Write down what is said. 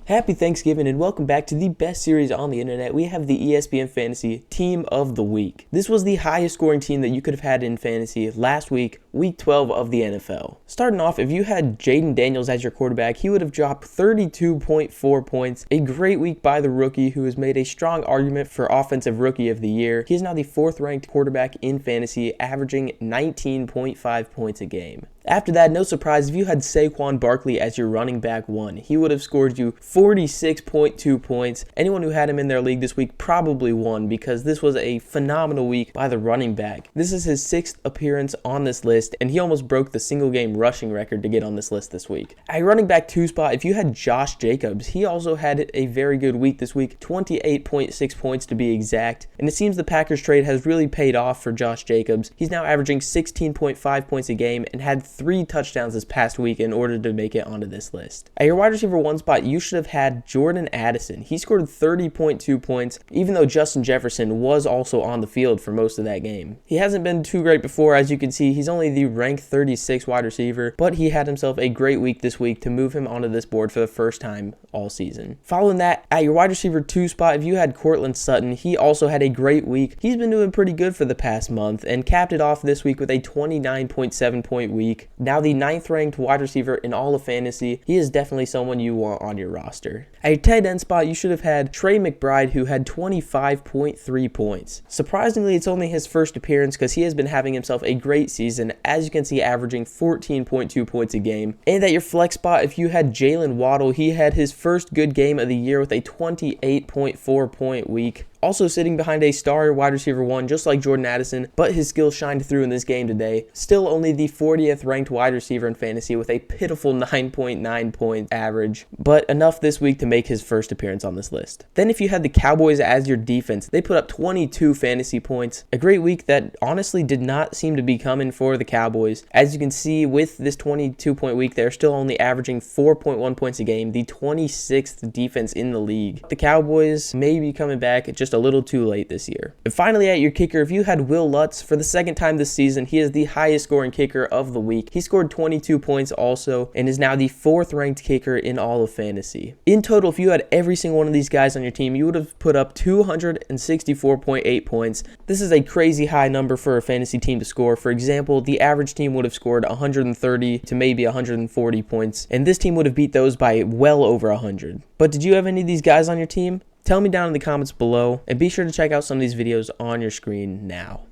Happy Thanksgiving and welcome back to the best series on the internet. We have the ESPN Fantasy Team of the Week. This was the highest scoring team that you could have had in fantasy last week, week 12 of the NFL. Starting off, if you had Jayden Daniels as your quarterback, he would have dropped 32.4 points. A great week by the rookie who has made a strong argument for Offensive Rookie of the Year. He is now the 4th ranked quarterback in fantasy, averaging 19.5 points a game. After that, no surprise, if you had Saquon Barkley as your running back 1, he would have scored you 46.2 points. Anyone who had him in their league this week probably won because this was a phenomenal week by the running back. This is his 6th appearance on this list, and he almost broke the single game rushing record to get on this list this week. At running back 2 spot, if you had Josh Jacobs, he also had a very good week this week, 28.6 points to be exact, and it seems the Packers trade has really paid off for Josh Jacobs. He's now averaging 16.5 points a game and had 3 touchdowns this past week in order to make it onto this list. At your wide receiver 1 spot, you should have had Jordan Addison. He scored 30.2 points, even though Justin Jefferson was also on the field for most of that game. He hasn't been too great before. As you can see, he's only the ranked 36 wide receiver, but he had himself a great week this week to move him onto this board for the first time all season. Following that, at your wide receiver 2 spot, if you had Courtland Sutton, he also had a great week. He's been doing pretty good for the past month and capped it off this week with a 29.7 point week. Now the 9th ranked wide receiver in all of fantasy, he is definitely someone you want on your roster. At your tight end spot, you should have had Trey McBride, who had 25.3 points. Surprisingly, it's only his first appearance because he has been having himself a great season, as you can see, averaging 14.2 points a game. And at your flex spot, if you had Jalen Waddle, he had his first good game of the year with a 28.4 point week. Also sitting behind a star wide receiver 1, just like Jordan Addison, but his skills shined through in this game today. Still only the 40th ranked wide receiver in fantasy with a pitiful 9.9 point average, but enough this week to make his first appearance on this list. Then if you had the Cowboys as your defense, they put up 22 fantasy points. A great week that honestly did not seem to be coming for the Cowboys. As you can see, with this 22 point week, they're still only averaging 4.1 points a game, the 26th defense in the league. The Cowboys may be coming back just a little too late this year. And finally, at your kicker, if you had Will Lutz, for the second time this season, he is the highest scoring kicker of the week. He scored 22 points also and is now the 4th ranked kicker in all of fantasy. In total, if you had every single one of these guys on your team, you would have put up 264.8 points. This is a crazy high number for a fantasy team to score. For example, the average team would have scored 130 to maybe 140 points, and this team would have beat those by well over 100. But did you have any of these guys on your team? Tell me down in the comments below, and be sure to check out some of these videos on your screen now.